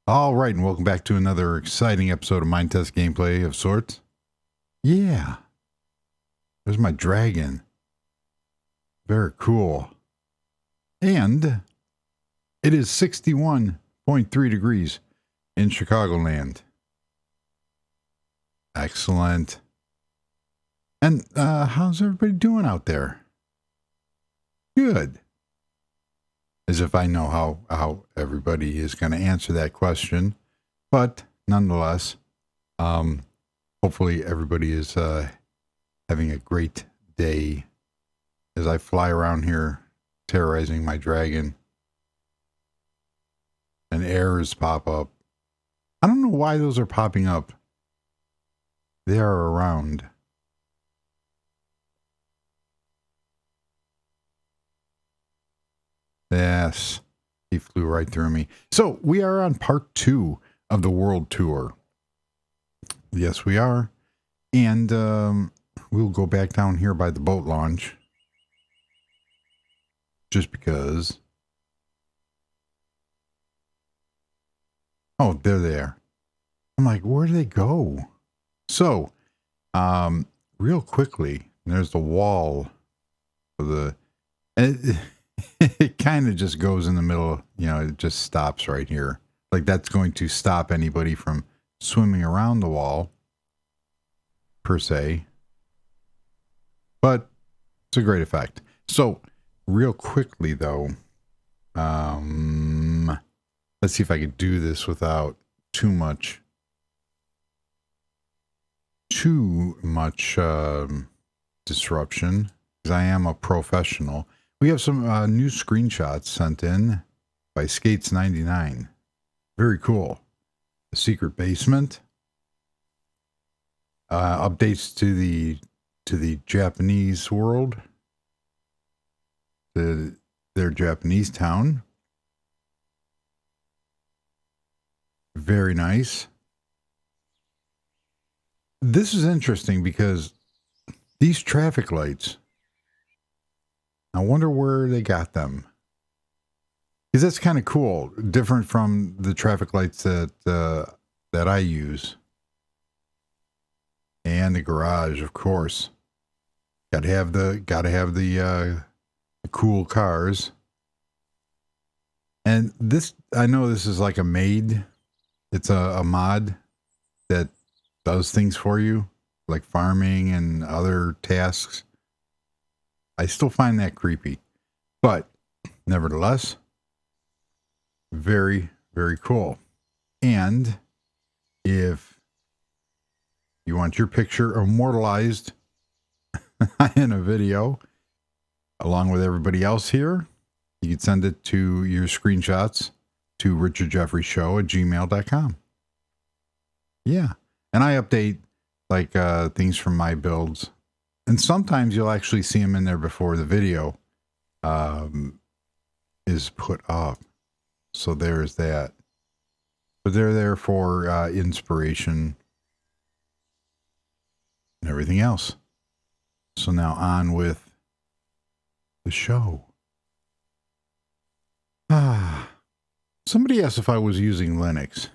All right, and welcome back to another exciting episode of Minetest gameplay of sorts. Yeah, there's my dragon. Very cool. And it is 61.3 degrees in Chicagoland. Excellent. And how's everybody doing out there? Good. As if I know how everybody is going to answer that question. But nonetheless, hopefully everybody is having a great day as I fly around here terrorizing my dragon. And errors pop up. I don't know why those are popping up. They are around. Yes, he flew right through me. So we are on part 2 of the world tour. Yes, we are. And we'll go back down here by the boat launch. Just because. Oh, they're there. I'm like, where do they go? So, real quickly, there's the wall of the... It kind of just goes in the middle, it just stops right here. Like that's going to stop anybody from swimming around the wall, per se. But it's a great effect. So, real quickly though, let's see if I could do this without too much disruption, because I am a professional. We have some new screenshots sent in by Skates99. Very cool. The secret basement. Updates to the Japanese world. Their Japanese town. Very nice. This is interesting because these traffic lights, I wonder where they got them. Because that's kind of cool. Different from the traffic lights that I use. And the garage, of course. Gotta have the cool cars. And this, I know this is like a maid. It's a mod that does things for you, like farming and other tasks. I still find that creepy, but nevertheless, very, very cool. And if you want your picture immortalized in a video, along with everybody else here, you can send it to your screenshots to richardjeffreyshow@gmail.com. Yeah. And I update like things from my builds. And sometimes you'll actually see them in there before the video is put up. So there's that. But they're there for inspiration and everything else. So now on with the show. Somebody asked if I was using Linux.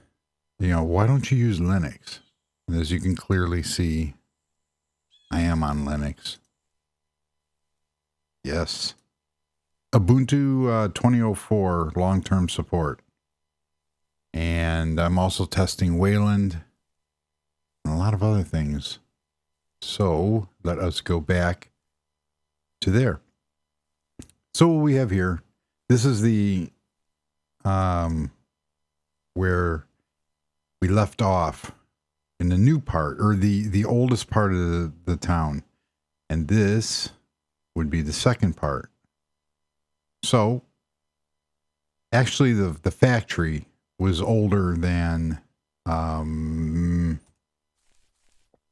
Why don't you use Linux? And as you can clearly see, I am on Linux. Yes. Ubuntu 2004 long-term support. And I'm also testing Wayland and a lot of other things. So let us go back to there. So what we have here, this is the where we left off in the new part, or the oldest part of the town. And this would be the second part. So, actually, the factory was older than... I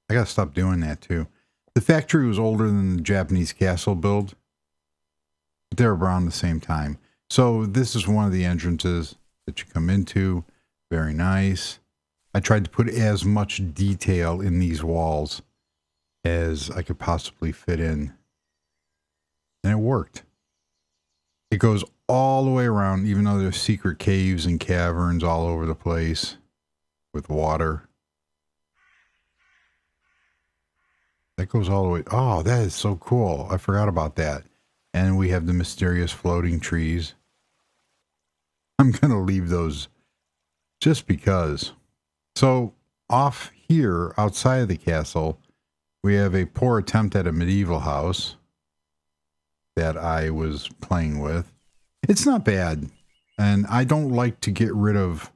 gotta stop doing that, too. The factory was older than the Japanese castle build. But they were around the same time. So, this is one of the entrances that you come into. Very nice. I tried to put as much detail in these walls as I could possibly fit in. And it worked. It goes all the way around, even though there's secret caves and caverns all over the place with water. That goes all the way. Oh, that is so cool. I forgot about that. And we have the mysterious floating trees. I'm going to leave those just because. So off here, outside of the castle, we have a poor attempt at a medieval house that I was playing with. It's not bad. And I don't like to get rid of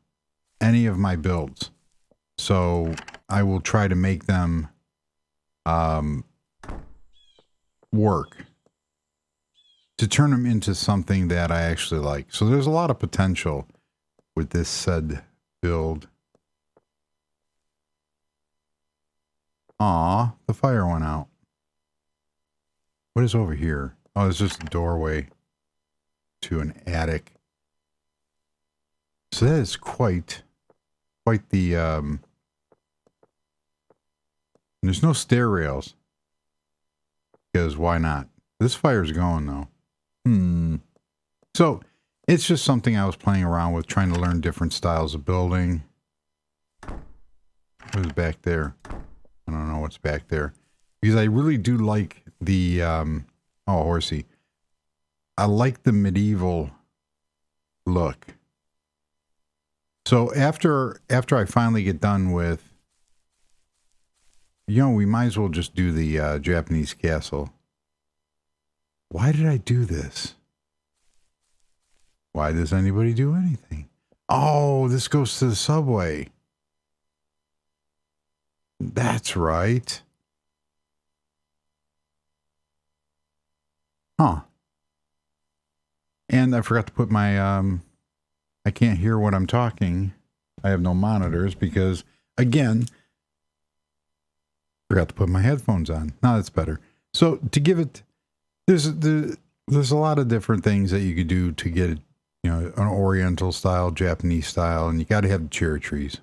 any of my builds. So I will try to make them work to turn them into something that I actually like. So there's a lot of potential with this said build. Aw, the fire went out. What is over here? Oh, it's just a doorway to an attic. So that is quite the, there's no stair rails. Because why not? This fire's going though. So it's just something I was playing around with, trying to learn different styles of building. What is back there? I don't know what's back there. Because I really do like the, oh, horsey. I like the medieval look. So after I finally get done with, you know, we might as well just do the Japanese castle. Why did I do this? Why does anybody do anything? Oh, this goes to the subway. That's right. Huh. And I forgot to put my, I can't hear what I'm talking. I have no monitors because, again, forgot to put my headphones on. Now that's better. So to give it, there's a lot of different things that you could do to get it, you know, an Oriental style, Japanese style, and you got to have the cherry trees.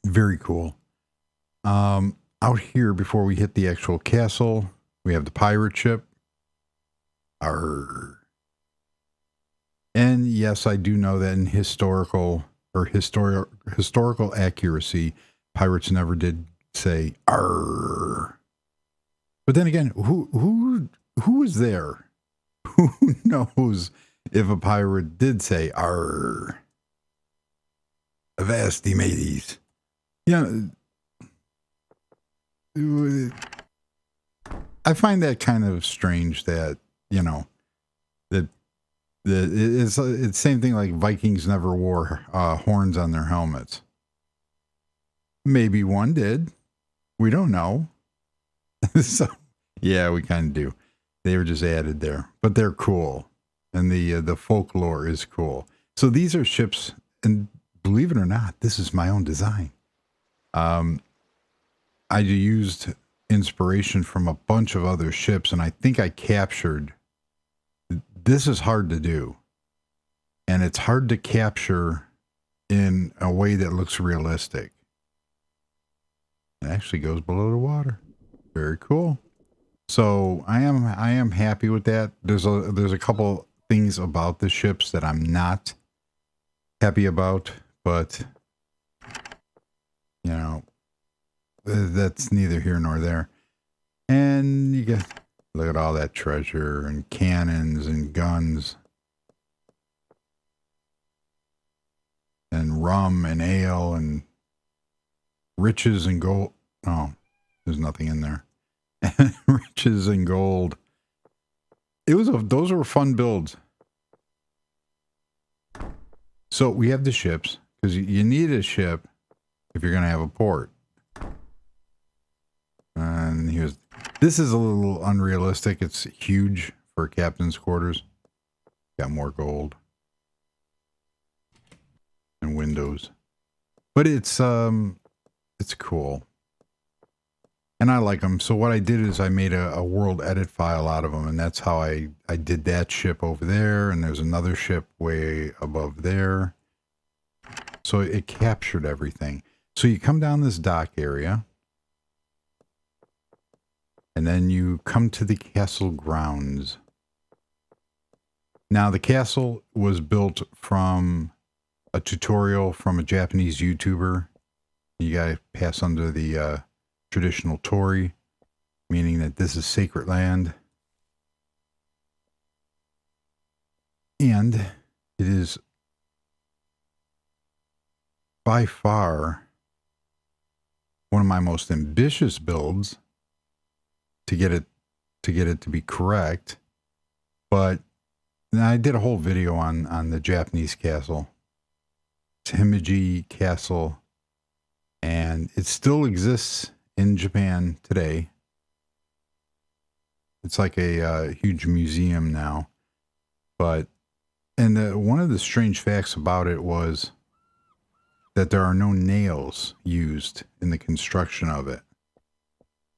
Very cool. Out here, before we hit the actual castle, we have the pirate ship. Arr. And yes, I do know that in historical accuracy, pirates never did say arr. But then again, who is there? Who knows if a pirate did say arr? Avasti mateys. Yeah. I find that kind of strange that, you know, that it's the same thing like Vikings never wore horns on their helmets. Maybe one did. We don't know. So, yeah, we kind of do. They were just added there, but they're cool. And the folklore is cool. So these are ships, and believe it or not, this is my own design. I used inspiration from a bunch of other ships, and I think I captured. This is hard to do, and it's hard to capture in a way that looks realistic. It actually goes below the water. Very cool. So I am happy with that. There's a couple things about the ships that I'm not happy about, but you know, that's neither here nor there. And you get, look at all that treasure and cannons and guns and rum and ale and riches and gold. Oh, there's nothing in there. Riches and gold. Those were fun builds. So we have the ships, because you need a ship if you're going to have a port. And this is a little unrealistic. It's huge for captain's quarters. Got more gold and windows, but it's cool. And I like them. So what I did is I made a world edit file out of them. And that's how I did that ship over there. And there's another ship way above there. So it captured everything. So you come down this dock area. And then you come to the castle grounds. Now, the castle was built from a tutorial from a Japanese YouTuber. You got to pass under the traditional Torii, meaning that this is sacred land. And it is by far one of my most ambitious builds to get it to be correct. But I did a whole video on the Japanese castle. It's Himeji Castle, and it still exists in Japan today. It's like a huge museum now. But one of the strange facts about it was that there are no nails used in the construction of it.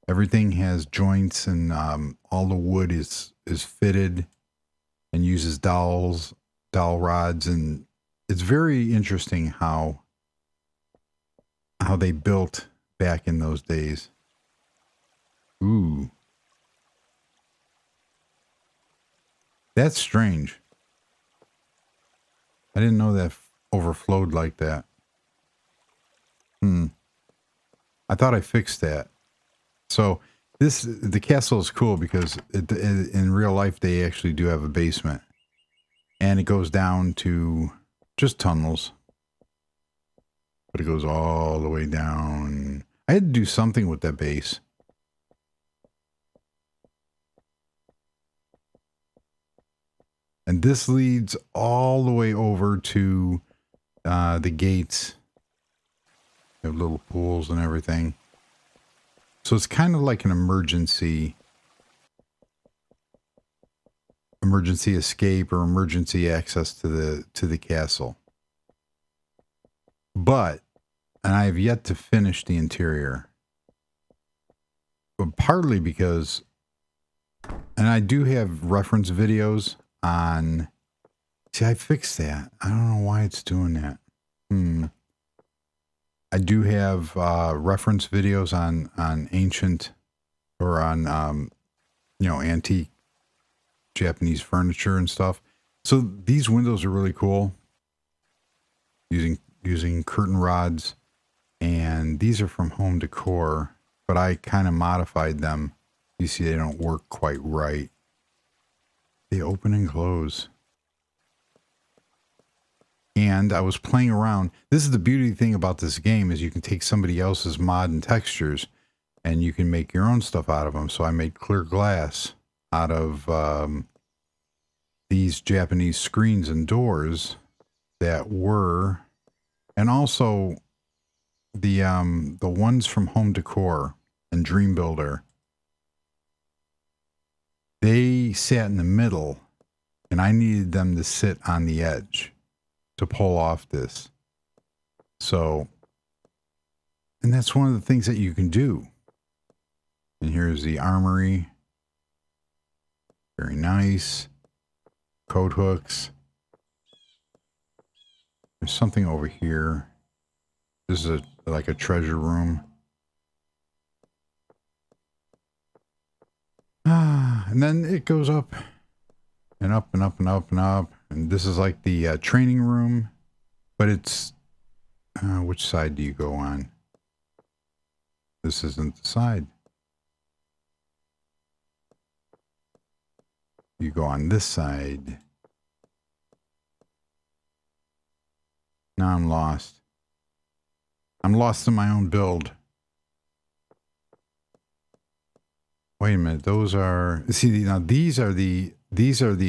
Everything has joints, and all the wood is fitted and uses dowel rods, and it's very interesting how they built back in those days. Ooh. That's strange. I didn't know that overflowed like that. I thought I fixed that. So the castle is cool because in real life they actually do have a basement, and it goes down to just tunnels, but it goes all the way down. I had to do something with that base. And this leads all the way over to the gates. They have little pools and everything. So it's kind of like an emergency escape or emergency access to the castle. But, and I have yet to finish the interior. But partly because, and I do have reference videos on, see, I fixed that. I don't know why it's doing that. I do have reference videos on ancient or on antique Japanese furniture and stuff. So these windows are really cool, using curtain rods, and these are from Home Decor, but I kind of modified them. You see, they don't work quite right. They open and close. And I was playing around. This is the beauty thing about this game, is you can take somebody else's mod and textures and you can make your own stuff out of them. So I made clear glass out of these Japanese screens and doors that were, and also the ones from Home Decor and Dream Builder. They sat in the middle, and I needed them to sit on the edge to pull off this. So, and that's one of the things that you can do. And here's the Armory. Very nice. Coat hooks. There's something over here. This is like a treasure room. And then it goes up and up and up and up and up. And this is like the training room, but it's, which side do you go on? This isn't the side. You go on this side. Now I'm lost. I'm lost in my own build. Wait a minute. Those are, see, now these are the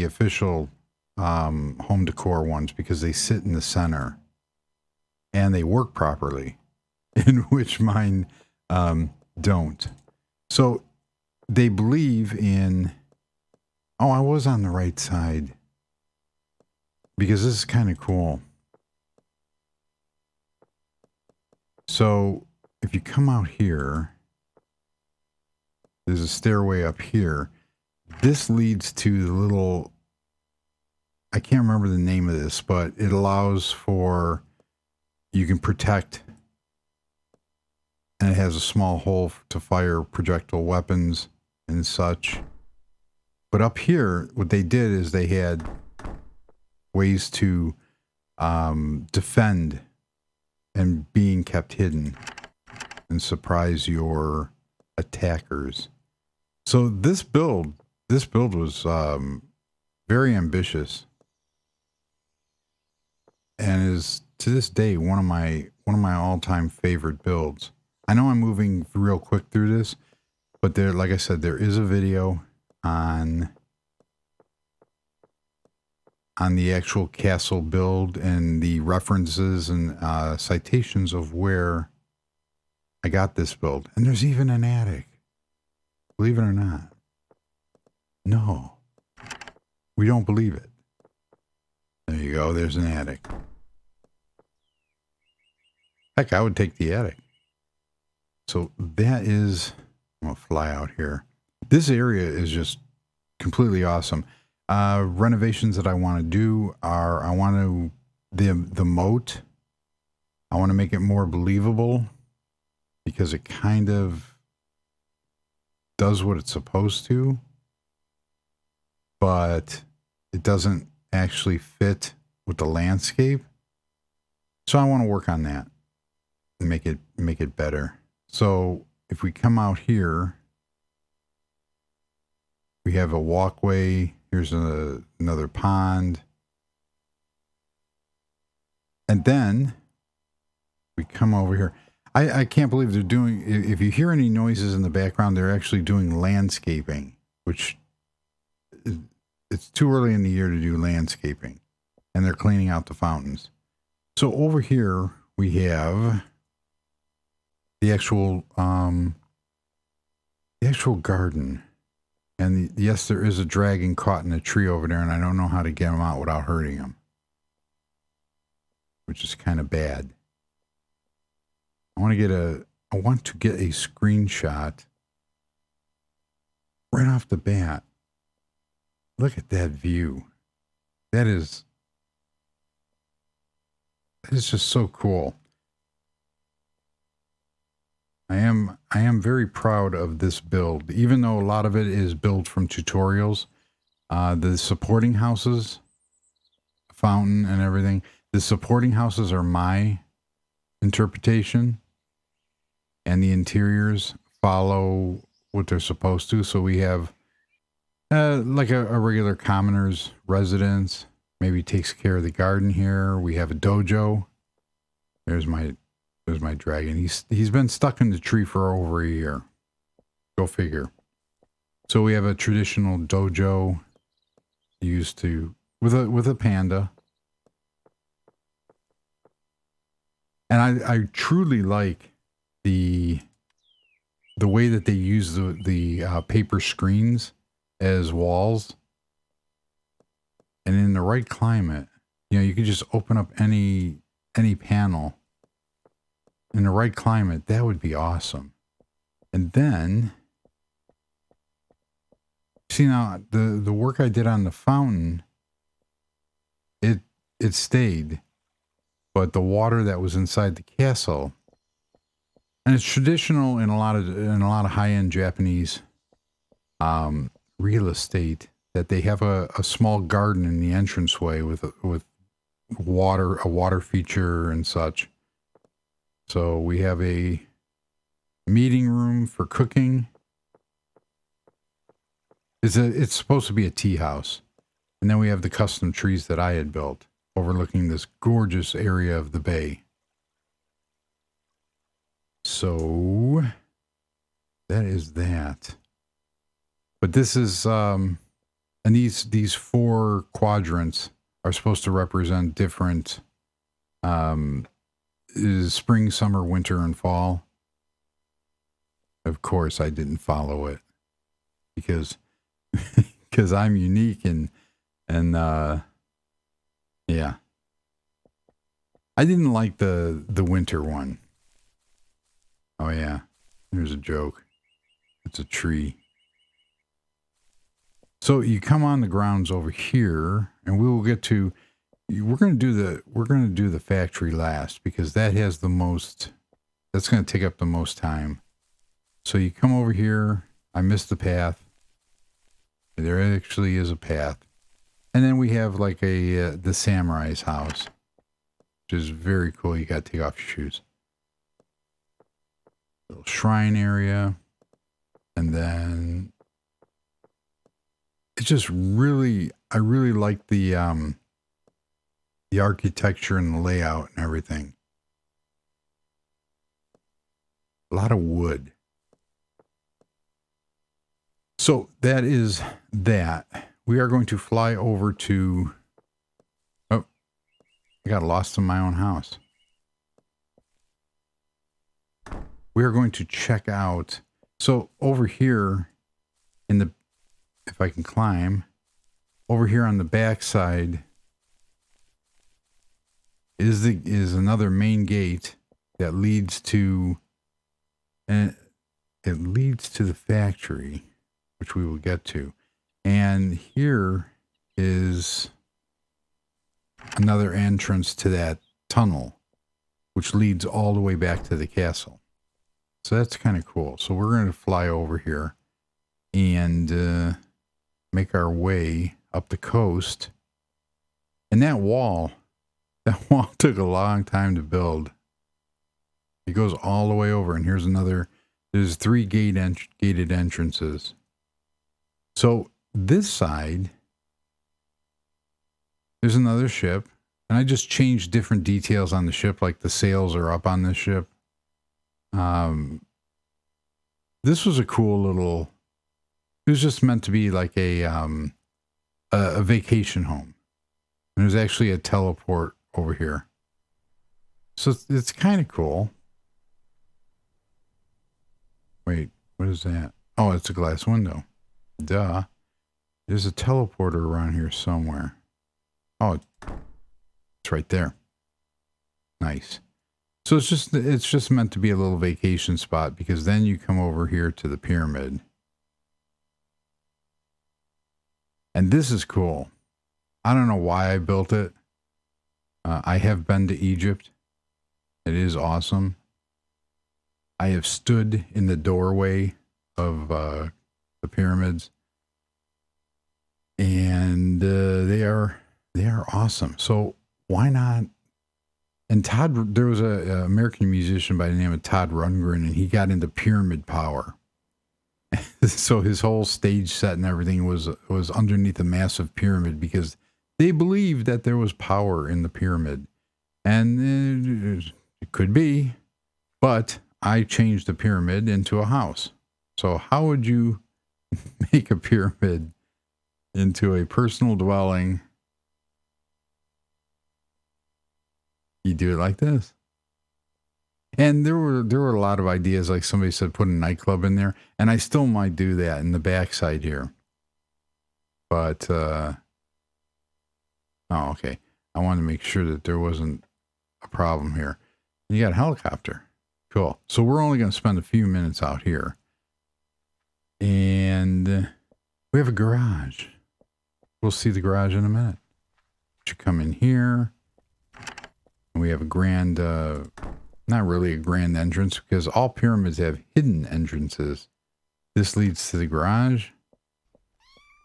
official Home Decor ones, because they sit in the center and they work properly, in which mine don't. So they believe in, oh, I was on the right side, because this is kind of cool. So if you come out here, there's a stairway up here. This leads to the little, I can't remember the name of this, but it allows for, you can protect, and it has a small hole to fire projectile weapons and such. But up here, what they did is they had ways to defend and being kept hidden and surprise your attackers. So this build was very ambitious, and is to this day one of my all-time favorite builds. I know I'm moving real quick through this, but there, like I said, there is a video on the actual castle build and the references and citations of where I got this build. And there's even an attic. Believe it or not. No. We don't believe it. There you go. There's an attic. Heck, I would take the attic. So that is... I'm going to fly out here. This area is just completely awesome. Renovations that I want to do are, I want to, the moat, I want to make it more believable because it kind of does what it's supposed to, but it doesn't actually fit with the landscape. So I want to work on that and make it better. So if we come out here, we have a walkway. Here's another pond. And then we come over here. I can't believe they're doing, if you hear any noises in the background, they're actually doing landscaping, which it's too early in the year to do landscaping. And they're cleaning out the fountains. So over here we have the actual garden. And yes, there is a dragon caught in a tree over there, and I don't know how to get him out without hurting him, which is kind of bad. I want to get a screenshot right off the bat. Look at that view. That is just so cool. I am very proud of this build, even though a lot of it is built from tutorials. The supporting houses, fountain and everything, the supporting houses are my interpretation, and the interiors follow what they're supposed to. So we have like a regular commoner's residence, maybe takes care of the garden here. We have a dojo. There's my dragon. He's been stuck in the tree for over a year. Go figure. So we have a traditional dojo used to with a panda. And I truly like the way that they use the paper screens as walls. And in the right climate, you can just open up any panel. In the right climate, that would be awesome. And then, see now, the work I did on the fountain, it stayed, but the water that was inside the castle, and it's traditional in a lot of high-end Japanese real estate that they have a small garden in the entranceway with water, a water feature and such. So we have a meeting room for cooking. It's supposed to be a tea house. And then we have the custom trees that I had built overlooking this gorgeous area of the bay. So that is that. But this is, and these four quadrants are supposed to represent different, is spring, summer, winter, and fall. Of course, I didn't follow it because I'm unique and yeah. I didn't like the winter one. Oh yeah, there's a joke. It's a tree. So you come on the grounds over here, and we will get to. We're going to do the factory last because that has the most. That's going to take up the most time. So you come over here. I missed the path. There actually is a path. And then we have like the samurai's house, which is very cool. You got to take off your shoes. Little shrine area. And then it's just really, I really like the architecture and the layout and everything. A lot of wood. So that is that. We are going to fly over to... Oh, I got lost in my own house. We are going to check out... So over here in the... If I can climb. Over here on the back side is another main gate that leads to... And it leads to the factory, which we will get to. And here is another entrance to that tunnel, which leads all the way back to the castle. So that's kind of cool. So we're going to fly over here and make our way up the coast. And that wall took a long time to build. It goes all the way over, and here's another. There's 3 gated entrances. So this side, there's another ship, and I just changed different details on the ship, like the sails are up on this ship. This was a cool little. It was just meant to be like a vacation home, and there's actually a teleport over here. So it's kind of cool. Wait, what is that? Oh, it's a glass window. Duh. There's a teleporter around here somewhere. Oh, it's right there. Nice. So it's just meant to be a little vacation spot, because then you come over here to the pyramid. And this is cool. I don't know why I built it. I have been to Egypt. It is awesome. I have stood in the doorway of the pyramids, and they are awesome. So why not? And there was an American musician by the name of Todd Rundgren, and he got into pyramid power. So his whole stage set and everything was underneath a massive pyramid, because they believed that there was power in the pyramid. And it could be, but I changed the pyramid into a house. So how would you make a pyramid into a personal dwelling? You do it like this. And there were a lot of ideas, like somebody said put a nightclub in there, and I still might do that in the backside here. But oh, okay. I wanted to make sure that there wasn't a problem here. You got a helicopter. Cool. So we're only going to spend a few minutes out here. And we have a garage. We'll see the garage in a minute. Should come in here. And we have a grand, not really a grand entrance, because all pyramids have hidden entrances. This leads to the garage.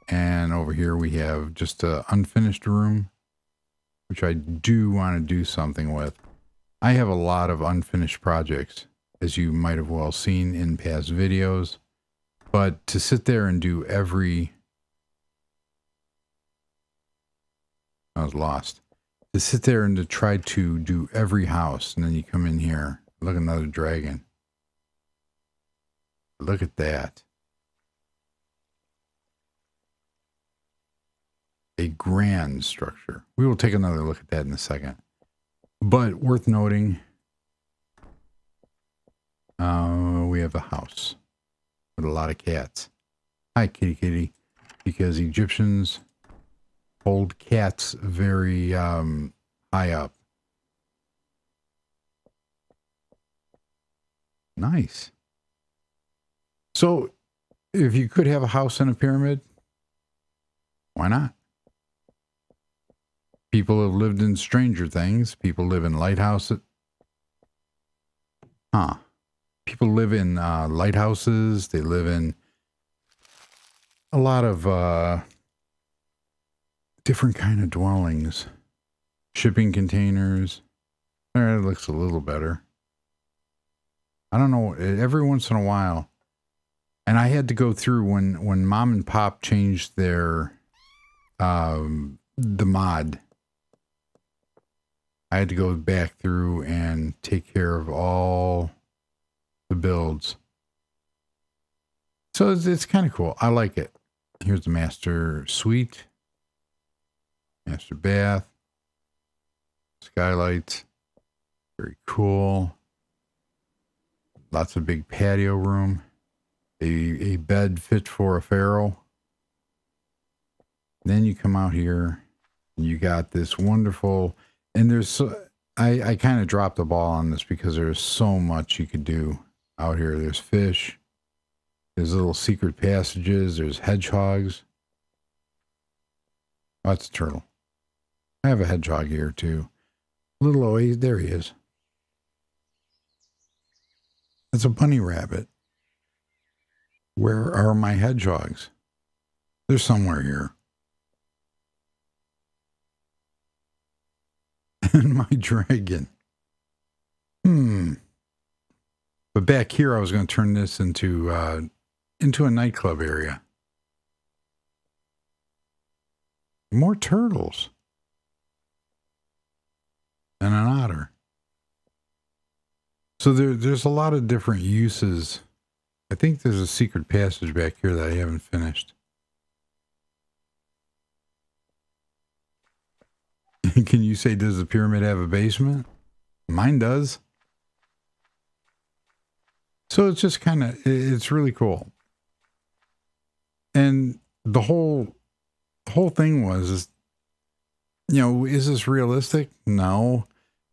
And over here we have just an unfinished room, which I do want to do something with. I have a lot of unfinished projects, as you might have well seen in past videos. But to sit there and do every... I was lost. To sit there and to try to do every house, and then you come in here. Look, another dragon. Look at that. A grand structure. We will take another look at that in a second. But worth noting, we have a house with a lot of cats. Hi, kitty kitty. Because Egyptians hold cats very high up. Nice. So, if you could have a house in a pyramid, why not? People have lived in Stranger Things. People live in lighthouses. People live in lighthouses. They live in a lot of different kind of dwellings. Shipping containers. There, it looks a little better. I don't know, every once in a while. And I had to go through when Mom and Pop changed their the mod. I had to go back through and take care of all the builds. So it's kind of cool. I like it. Here's the master suite, master bath, skylights. Very cool. Lots of big patio room. A bed fit for a pharaoh. Then you come out here and you got this wonderful, and there's, I kind of dropped the ball on this because there's so much you could do out here. There's fish. There's little secret passages. There's hedgehogs. Oh, that's a turtle. I have a hedgehog here too. Little oasis, there he is. That's a bunny rabbit. Where are my hedgehogs? They're somewhere here. And my dragon. But back here, I was going to turn this into a nightclub area. More turtles. And an otter. So there's a lot of different uses. I think there's a secret passage back here that I haven't finished. Can you say, does the pyramid have a basement? Mine does. So it's just kind of, it's really cool. And the whole thing was, is this realistic? No.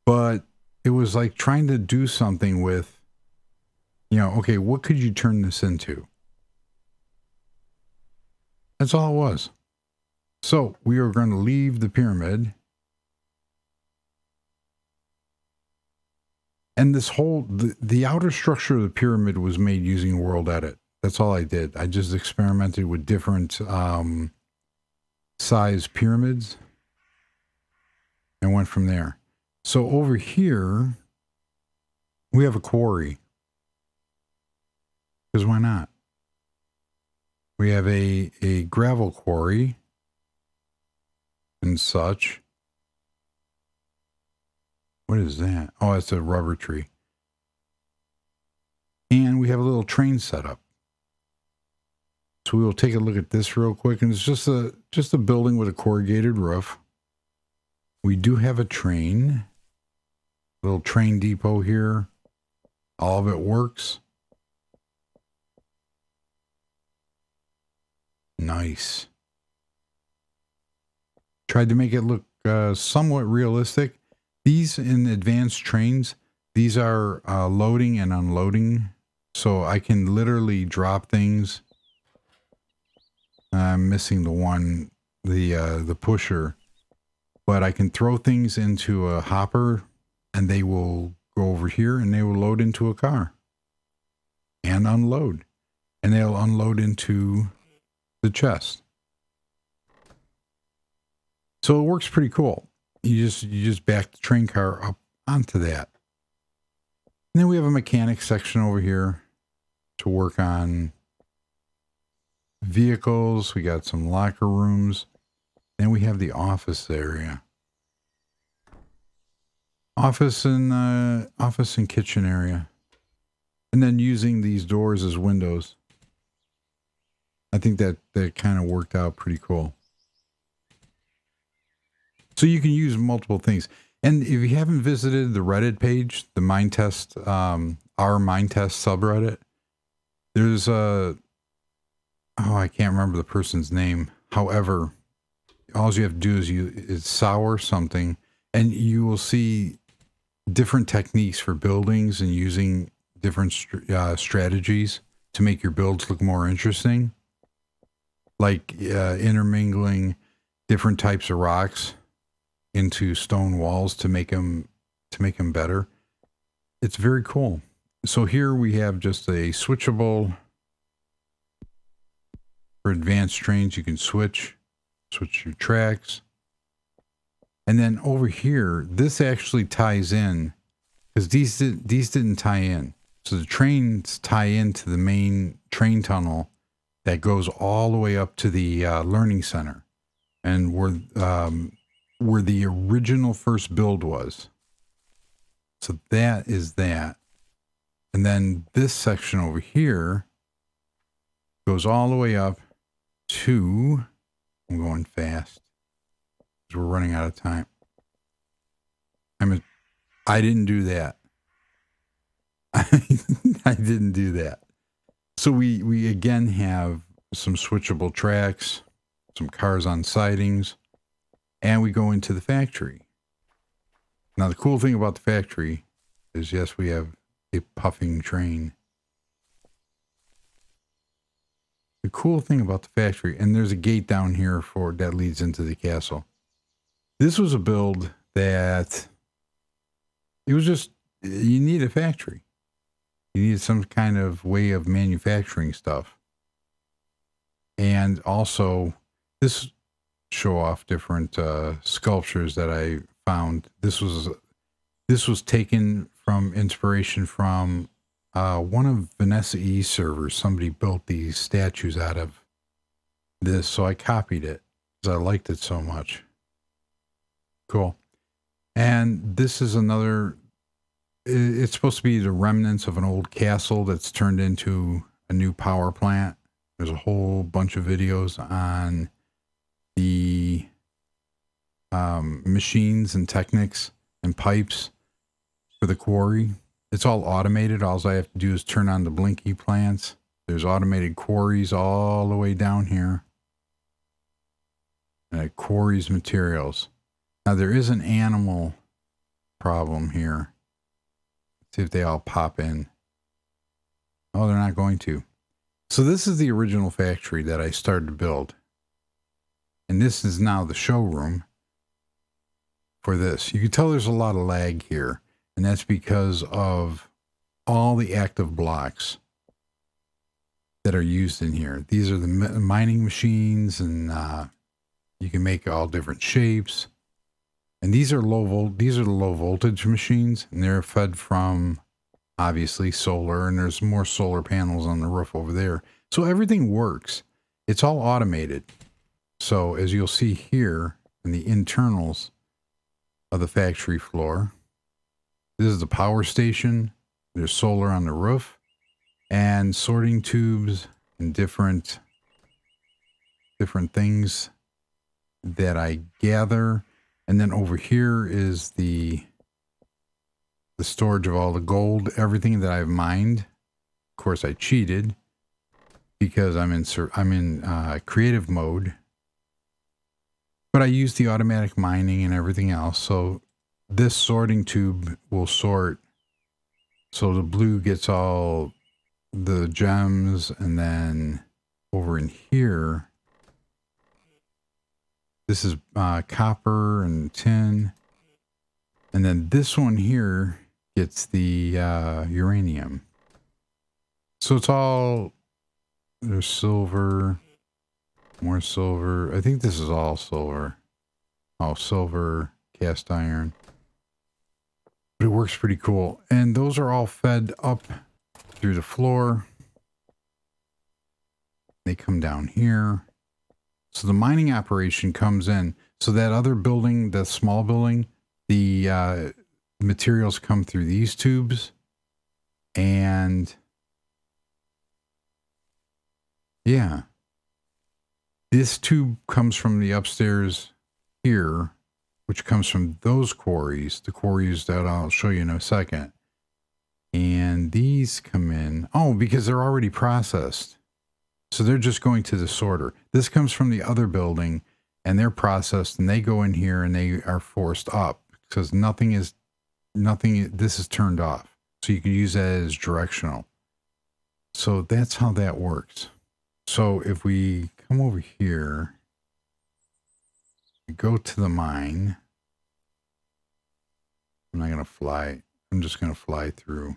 But it was like trying to do something with, okay, what could you turn this into? That's all it was. So we are going to leave the pyramid. And this whole, the outer structure of the pyramid was made using World Edit. That's all I did. I just experimented with different size pyramids and went from there. So over here, we have a quarry. Because why not? We have a gravel quarry and such. What is that? Oh, it's a rubber tree. And we have a little train set up. So we will take a look at this real quick. And it's just a building with a corrugated roof. We do have a train. Little train depot here. All of it works. Nice. Tried to make it look somewhat realistic. These in advanced trains, these are loading and unloading. So I can literally drop things. I'm missing the one, the pusher. But I can throw things into a hopper and they will go over here and they will load into a car. And unload. And they'll unload into the chest. So it works pretty cool. You just back the train car up onto that. And then we have a mechanic section over here to work on vehicles. We got some locker rooms. Then we have the office area. Office and kitchen area. And then using these doors as windows. I think that kind of worked out pretty cool. So you can use multiple things. And if you haven't visited the Reddit page, the Minetest, our Minetest subreddit, there's I can't remember the person's name. However, all you have to do is sour something and you will see different techniques for buildings and using different strategies to make your builds look more interesting. Like intermingling different types of rocks into stone walls to make them better. It's very cool. So here we have just a switchable for advanced trains. You can switch switch your tracks. And then over here, this actually ties in because these didn't tie in. So the trains tie into the main train tunnel that goes all the way up to the learning center, and where the original first build was. So that is that. And then this section over here goes all the way up to, I'm going fast because we're running out of time. I didn't do that. I didn't do that. So we again have some switchable tracks, some cars on sidings, and we go into the factory. Now the cool thing about the factory is, yes, we have a puffing train. The cool thing about the factory, and there's a gate down here that leads into the castle. This was a build that it was just, you need a factory. You need some kind of way of manufacturing stuff. And also, this show off different sculptures that I found. This was taken from inspiration from one of Vanessa E's servers. Somebody built these statues out of this, so I copied it because I liked it so much. Cool. And this is another, it's supposed to be the remnants of an old castle that's turned into a new power plant. There's a whole bunch of videos on the machines and techniques and pipes for the quarry. It's all automated. All I have to do is turn on the blinky plants. There's automated quarries all the way down here. And it quarries materials. Now there is an animal problem here. Let's see if they all pop in. Oh, they're not going to. So this is the original factory that I started to build. And this is now the showroom for this. You can tell there's a lot of lag here. And that's because of all the active blocks that are used in here. These are the mining machines, and you can make all different shapes. And these are the low voltage machines, and they're fed from obviously solar, and there's more solar panels on the roof over there. So everything works. It's all automated. So as you'll see here in the internals of the factory floor, this is the power station. There's solar on the roof and sorting tubes and different things that I gather. And then over here is the storage of all the gold, everything that I've mined. Of course, I cheated because I'm in creative mode, but I use the automatic mining and everything else. So this sorting tube will sort. So the blue gets all the gems, and then over in here, this is copper and tin. And then this one here gets the uranium. So it's all, there's silver, more silver. I think this is all silver. Oh, silver, cast iron. But it works pretty cool. And those are all fed up through the floor. They come down here. So the mining operation comes in. So that other building, the small building, the materials come through these tubes. And yeah, this tube comes from the upstairs here, which comes from those quarries, the quarries that I'll show you in a second. And these come in, oh, because they're already processed. So they're just going to the sorter. This comes from the other building, and they're processed, and they go in here and they are forced up because this is turned off. So you can use that as directional. So that's how that works. So if we come over here, go to the mine. I'm not going to fly. I'm just going to fly through.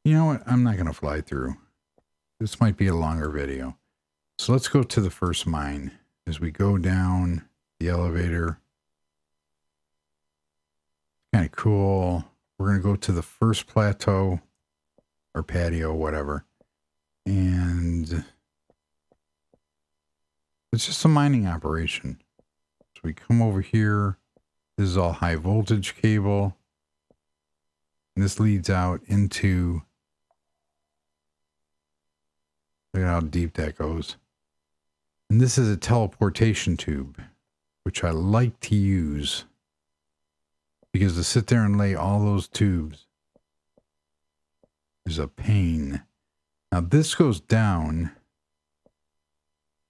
You know what? I'm not going to fly through. This might be a longer video. So let's go to the first mine. as we go down the elevator. Kind of cool. We're going to go to the first plateau or patio, whatever. And it's just a mining operation. So we come over here. This is all high voltage cable. And this leads out into, look at how deep that goes. And this is a teleportation tube, which I like to use. Because to sit there and lay all those tubes is a pain. Now this goes down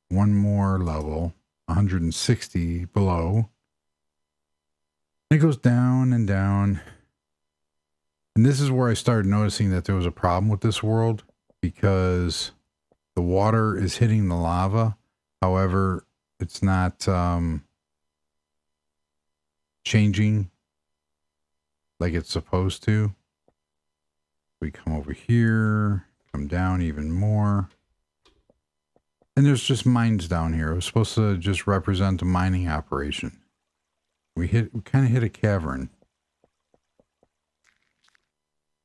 one more level, 160 below. It goes down and down. And this is where I started noticing that there was a problem with this world, because the water is hitting the lava. However, it's not changing like it's supposed to. We come over here, come down even more. And there's just mines down here. It was supposed to just represent a mining operation. We kind of hit a cavern.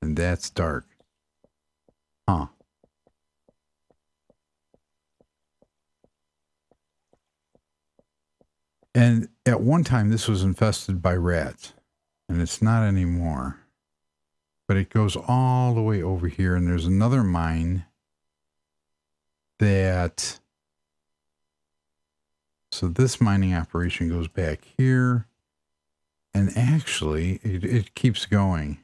And that's dark. Huh. And at one time this was infested by rats. And it's not anymore. But it goes all the way over here, and there's another mine that... So this mining operation goes back here, and actually it keeps going.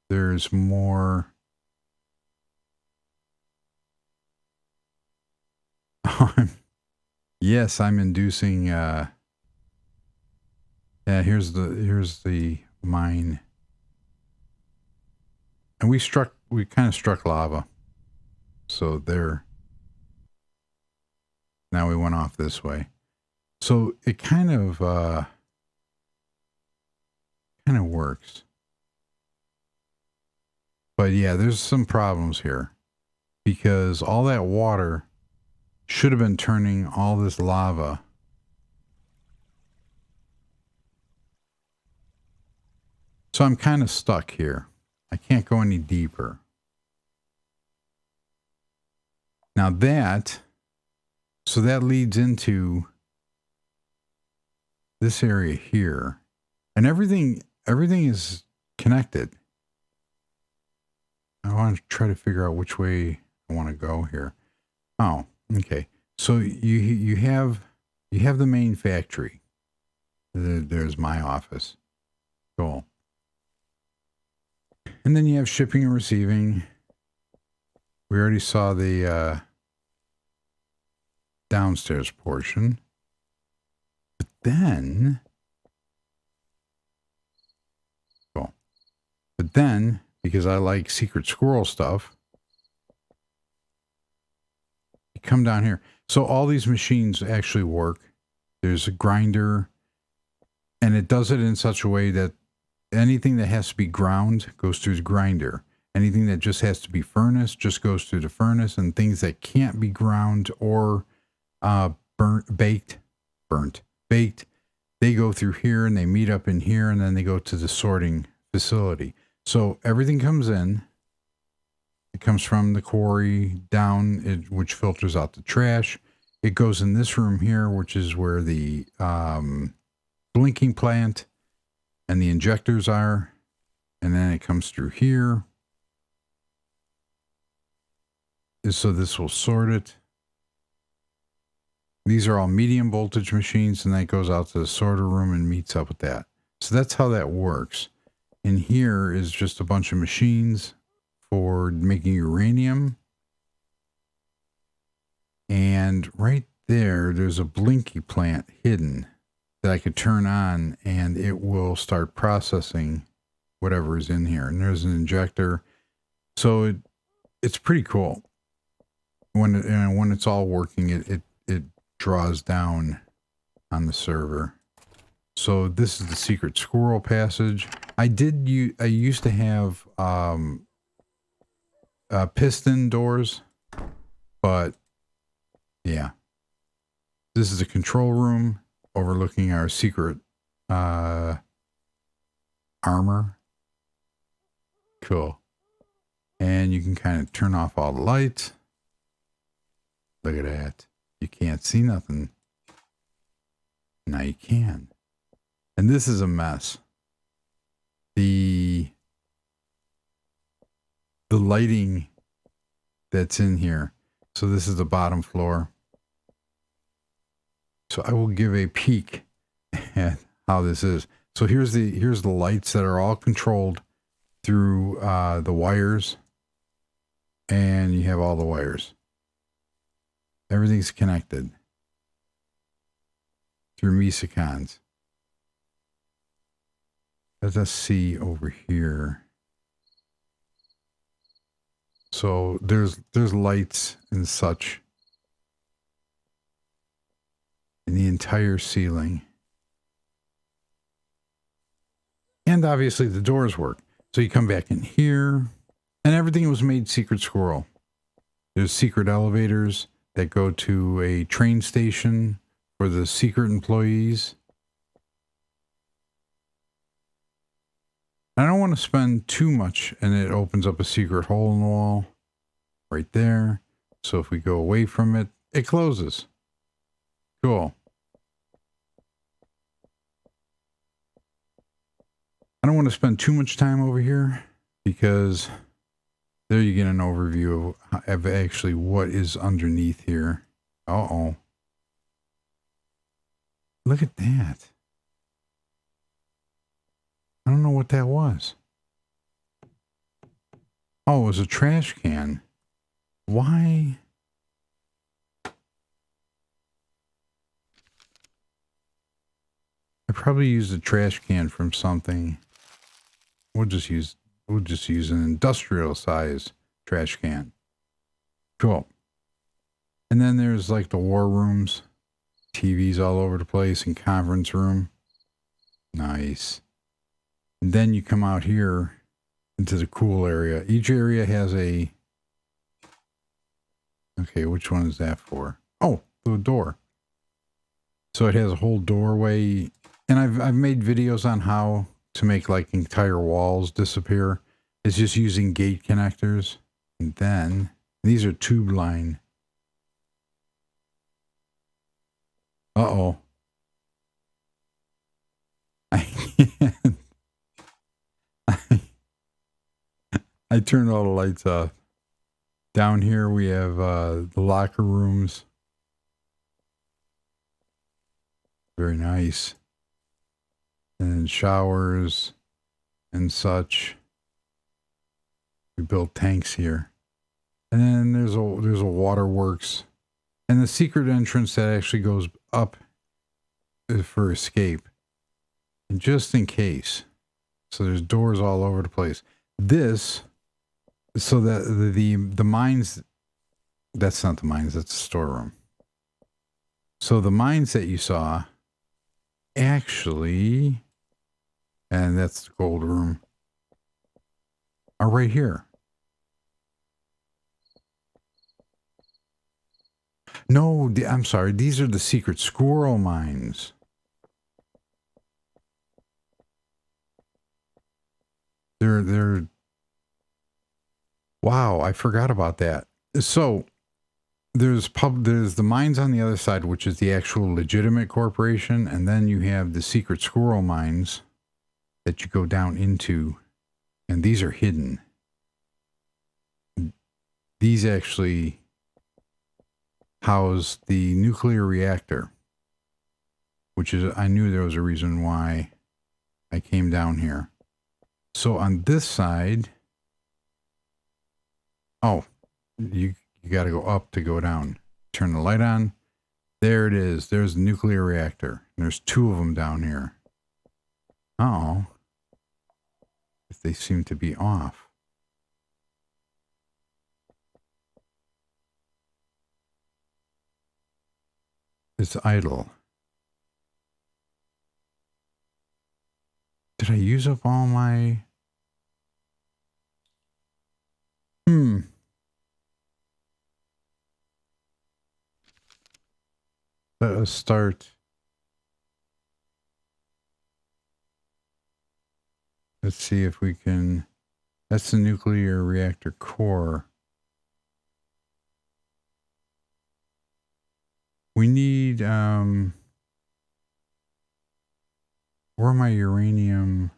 There's more... Yes, I'm inducing... Yeah, here's the mine. And we kind of struck lava. So there. Now we went off this way. So it kind of works. But yeah, there's some problems here. Because all that water should have been turning all this lava. So I'm kind of stuck here. I can't go any deeper. Now so that leads into this area here. And everything is connected. I want to try to figure out which way I want to go here. Oh, okay. So you have the main factory. There's my office. Cool. And then you have shipping and receiving. We already saw the downstairs portion. But then... Cool. But then, because I like secret squirrel stuff, you come down here. So all these machines actually work. There's a grinder, and it does it in such a way that anything that has to be ground goes through the grinder. Anything that just has to be furnace just goes through the furnace, and things that can't be ground or baked, they go through here and they meet up in here, and then they go to the sorting facility. So everything comes in. It comes from the quarry down, which filters out the trash. It goes in this room here, which is where the blinking plant and the injectors are. And then it comes through here. So this will sort it. These are all medium voltage machines, and that goes out to the sorter room and meets up with that. So that's how that works. And here is just a bunch of machines for making uranium. And right there's a blinky plant hidden that I could turn on, and it will start processing whatever is in here. And there's an injector. So it's pretty cool. When it's all working, it draws down on the server. So this is the secret squirrel passage. I used to have piston doors, but yeah. This is a control room overlooking our secret armor. Cool. And you can kind of turn off all the lights. Look at that. You can't see nothing. Now you can. And this is a mess. The lighting that's in here. So this is the bottom floor. So I will give a peek at how this is. So here's the lights that are all controlled through the wires, and you have all the wires. Everything's connected through mesicons. Let us see over here. So there's lights and such in the entire ceiling. And obviously the doors work. So you come back in here, and everything was made secret squirrel. There's secret elevators that go to a train station for the secret employees. I don't want to spend too much, and it opens up a secret hole in the wall right there. So if we go away from it, it closes. Cool. I don't want to spend too much time over here because there you get an overview of actually what is underneath here. Uh-oh. Look at that. I don't know what that was. Oh, it was a trash can. Why? I probably used a trash can from something. We'll just use an industrial size trash can. Cool. And then there's like the war rooms, TVs all over the place, and conference room. Nice. And then you come out here into the cool area. Each area has a... Okay, which one is that for? Oh, the door. So it has a whole doorway. And I've made videos on how to make like entire walls disappear. It's just using gate connectors. And then these are tube line. Uh-oh. I can't. I turned all the lights off. Down here we have the locker rooms. Very nice. And showers and such. We built tanks here. And then there's a waterworks. And the secret entrance that actually goes up for escape. And just in case. So there's doors all over the place. This, so that the mines, that's not the mines, that's the storeroom. So the mines that you saw actually, and that's the gold room, are right here. No, I'm sorry. These are the secret squirrel mines. They're wow, I forgot about that. So there's the mines on the other side, which is the actual legitimate corporation, and then you have the secret squirrel mines that you go down into, and these are hidden. These actually house the nuclear reactor, which is, I knew there was a reason why I came down here. So on this side, oh, you got to go up to go down. Turn the light on. There it is. There's the nuclear reactor. There's two of them down here. Uh-oh. They seem to be off. It's idle. Did I use up all my... Let us start. Let's see if we can. That's the nuclear reactor core. We need, where my uranium?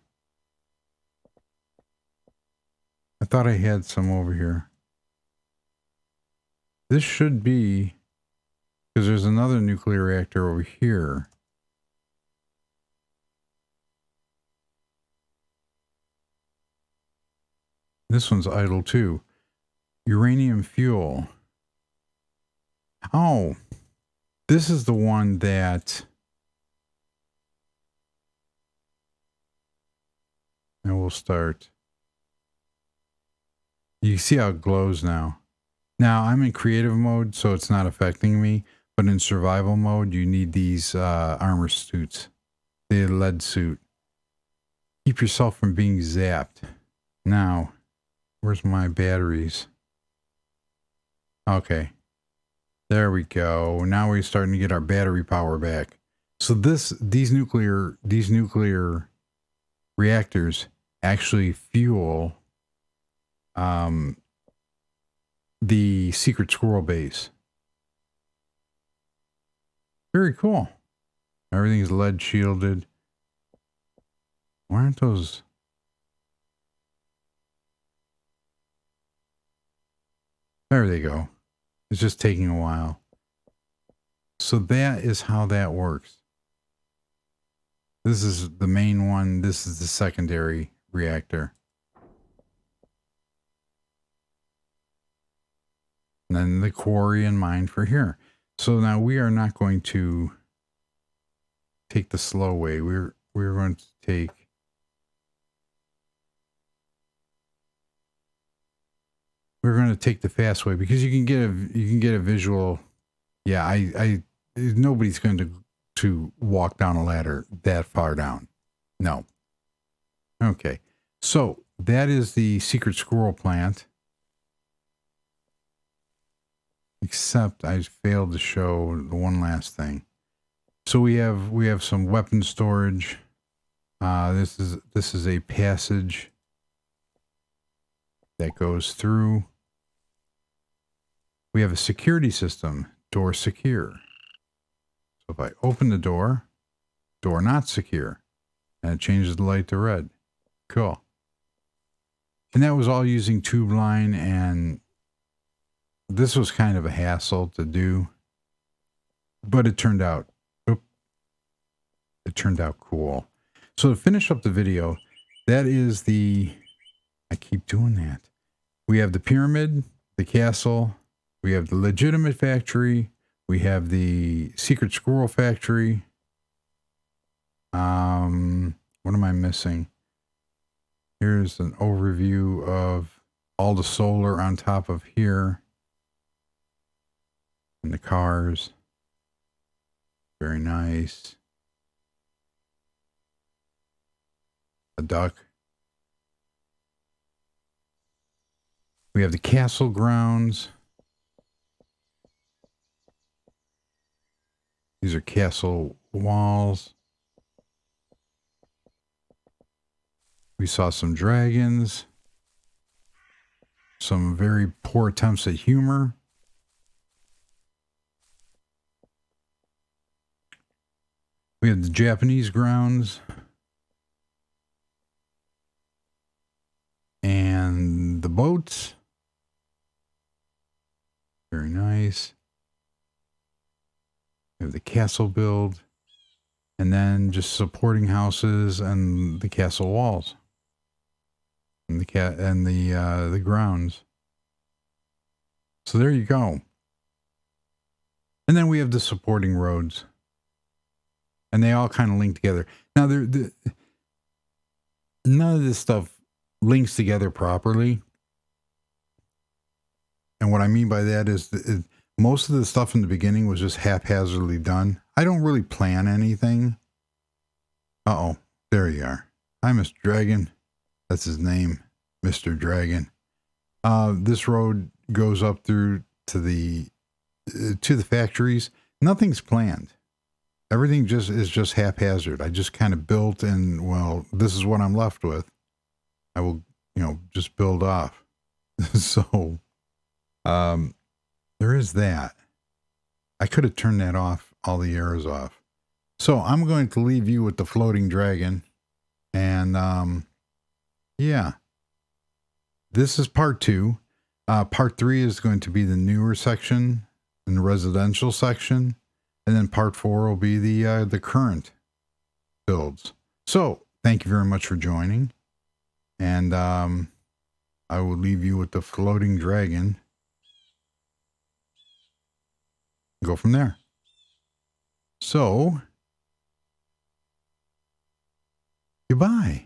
I thought I had some over here. This should be, because there's another nuclear reactor over here. This one's idle too. Uranium fuel. Oh, this is the one that, and we'll start. You see how it glows now. Now I'm in creative mode, so it's not affecting me, but in survival mode, you need these armor suits, the lead suit. Keep yourself from being zapped. Now, where's my batteries? Okay. There we go. Now we're starting to get our battery power back. So these nuclear reactors actually fuel the secret squirrel base. Very cool. Everything's lead shielded. Why aren't those? There they go. It's just taking a while. So that is how that works. This is the main one. This is the secondary reactor. And then the quarry and mine for here. So now we are not going to take the slow way. We're going to take the fast way, because you can get a visual. Yeah, nobody's going to walk down a ladder that far down. No. Okay. So that is the secret squirrel plant. Except I failed to show the one last thing. So we have some weapon storage. This is a passage that goes through. We have a security system, door secure. So if I open the door not secure, and it changes the light to red. Cool. And that was all using tube line, and this was kind of a hassle to do, but it turned out, cool. So to finish up the video, that is I keep doing that. We have the pyramid, the castle, we have the legitimate factory, we have the secret squirrel factory. What am I missing? Here's an overview of all the solar on top of here. And the cars. Very nice. A duck. We have the castle grounds. These are castle walls. We saw some dragons. Some very poor attempts at humor. We have the Japanese grounds. And the boats. Very nice. We have the castle build. And then just supporting houses and the castle walls. And the grounds. So there you go. And then we have the supporting roads. And they all kind of link together. Now, none of this stuff links together properly. And what I mean by that is most of the stuff in the beginning was just haphazardly done. I don't really plan anything. Uh-oh, there you are. Hi, Mr. Dragon. That's his name, Mr. Dragon. This road goes up through to the factories. nothing's planned. Everything is just haphazard. I just kind of built and, well, this is what I'm left with. I will, just build off. So, there is that. I could have turned that off, all the arrows off. So I'm going to leave you with the floating dragon. And, yeah, this is part 2. Part 3 is going to be the newer section and the residential section. And then part 4 will be the current builds. So thank you very much for joining. And I will leave you with the floating dragon. Go from there. So, goodbye.